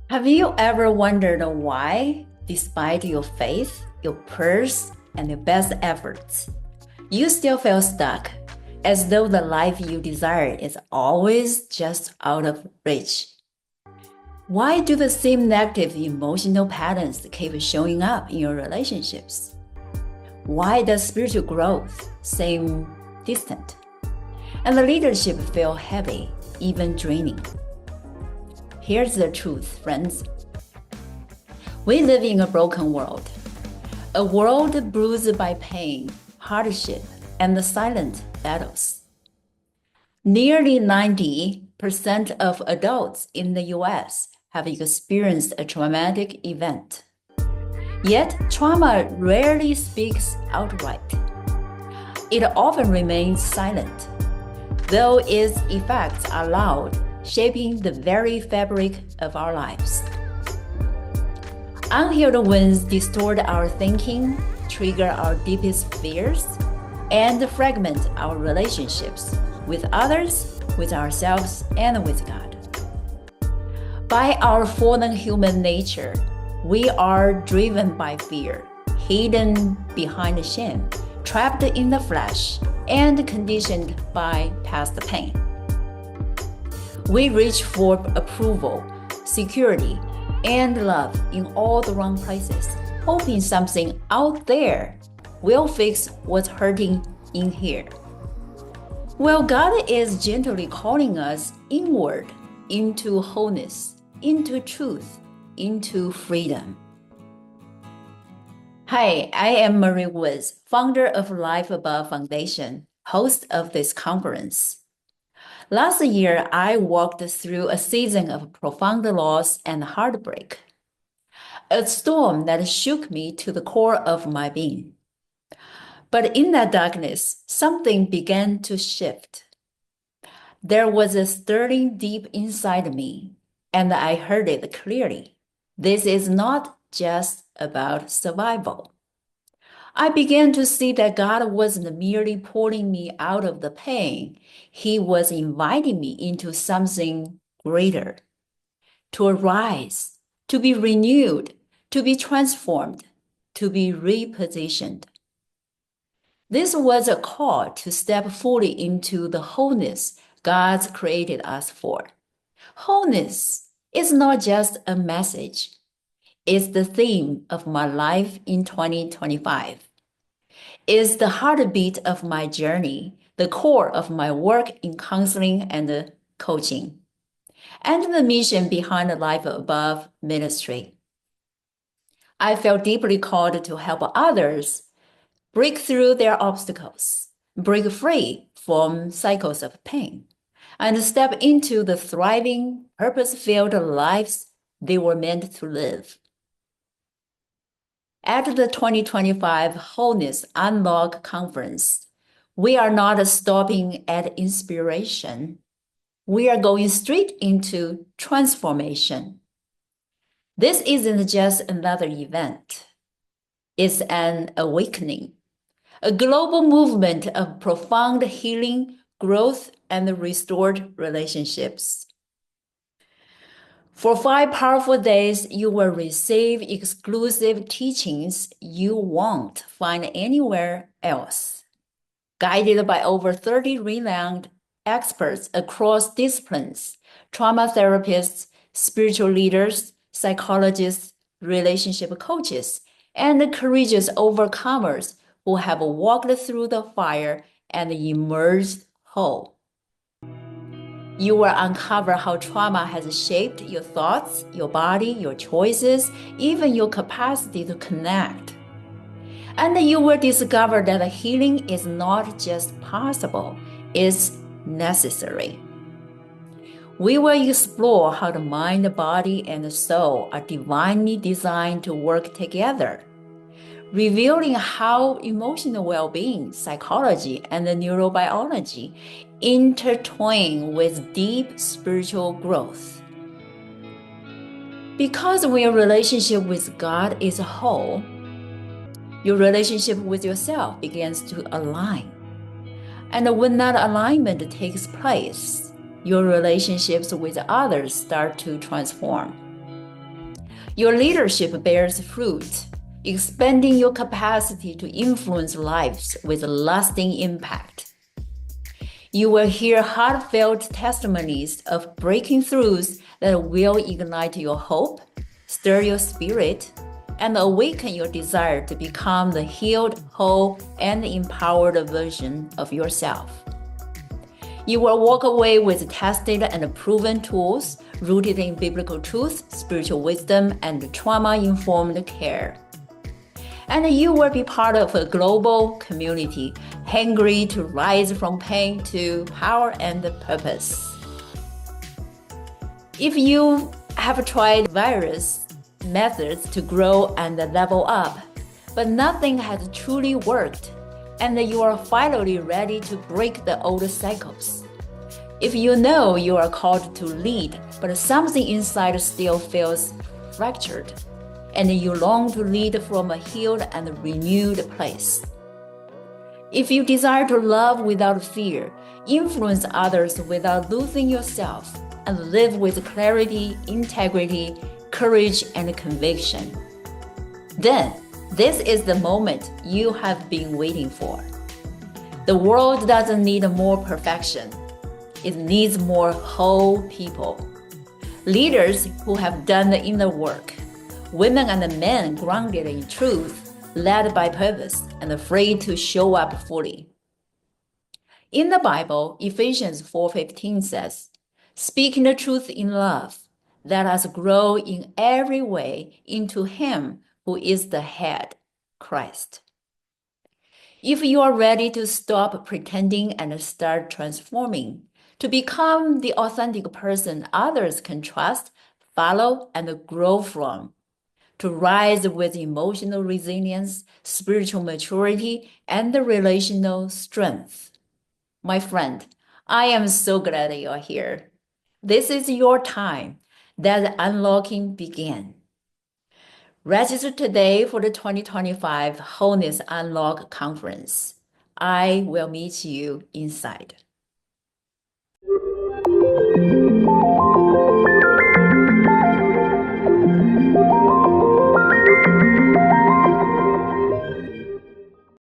Have you ever wondered why, despite your faith, your purse, and your best efforts, you still feel stuck, as though the life you desire is always just out of reach? Why do the same negative emotional patterns keep showing up in your relationships? Why does spiritual growth seem distant? And the leadership feel heavy, even draining? Here's the truth, friends. We live in a broken world, a world bruised by pain, hardship, and the silent battles. Nearly 90% of adults in the US have experienced a traumatic event. Yet, trauma rarely speaks outright. It often remains silent, though its effects are loud, shaping the very fabric of our lives. Unhealed wounds distort our thinking, trigger our deepest fears, and fragment our relationships with others, with ourselves, and with God. By our fallen human nature, we are driven by fear, hidden behind shame, trapped in the flesh, and conditioned by past pain. We reach for approval, security, and love in all the wrong places, hoping something out there will fix what's hurting in here. Well, God is gently calling us inward into wholeness, into truth, into freedom. Hi, I am Marie Woods, founder of Life Above Foundation, host of this conference. Last year, I walked through a season of profound loss and heartbreak, a storm that shook me to the core of my being. But in that darkness, something began to shift. There was a stirring deep inside me, and I heard it clearly. This is not just about survival. I began to see that God wasn't merely pulling me out of the pain. He was inviting me into something greater, to arise, to be renewed, to be transformed, to be repositioned. This was a call to step fully into the wholeness God's created us for. Wholeness is not just a message. It's the theme of my life in 2025. Is the heartbeat of my journey, the core of my work in counseling and coaching, and the mission behind the Life Above ministry. I felt deeply called to help others break through their obstacles, break free from cycles of pain, and step into the thriving, purpose-filled lives they were meant to live. At the 2025 Wholeness Unlock Conference, we are not stopping at inspiration. We are going straight into transformation. This isn't just another event. It's an awakening, a global movement of profound healing, growth, and restored relationships. For 5 powerful days, you will receive exclusive teachings you won't find anywhere else. Guided by over 30 renowned experts across disciplines, trauma therapists, spiritual leaders, psychologists, relationship coaches, and courageous overcomers who have walked through the fire and emerged whole. You will uncover how trauma has shaped your thoughts, your body, your choices, even your capacity to connect. And you will discover that healing is not just possible, it's necessary. We will explore how the mind, body, and the soul are divinely designed to work together, revealing how emotional well-being, psychology, and neurobiology intertwine with deep spiritual growth. Because when your relationship with God is whole, your relationship with yourself begins to align. And when that alignment takes place, your relationships with others start to transform. Your leadership bears fruit, expanding your capacity to influence lives with lasting impact. You will hear heartfelt testimonies of breakthroughs that will ignite your hope, stir your spirit, and awaken your desire to become the healed, whole, and empowered version of yourself. You will walk away with tested and proven tools rooted in biblical truth, spiritual wisdom, and trauma-informed care. And you will be part of a global community hungry to rise from pain to power and purpose. If you have tried various methods to grow and level up, but nothing has truly worked, and you are finally ready to break the old cycles. If you know you are called to lead, but something inside still feels fractured, and you long to lead from a healed and renewed place. If you desire to love without fear, influence others without losing yourself, and live with clarity, integrity, courage, and conviction, then this is the moment you have been waiting for. The world doesn't need more perfection. It needs more whole people. Leaders who have done the inner work. Women and men grounded in truth, led by purpose, and afraid to show up fully. In the Bible, Ephesians 4:15 says, "Speaking the truth in love, let us grow in every way into Him who is the head, Christ." If you are ready to stop pretending and start transforming, to become the authentic person others can trust, follow, and grow from, to rise with emotional resilience, spiritual maturity, and relational strength. My friend, I am so glad you are here. This is your time that unlocking began. Register today for the 2025 Wholeness Unlock Conference. I will meet you inside.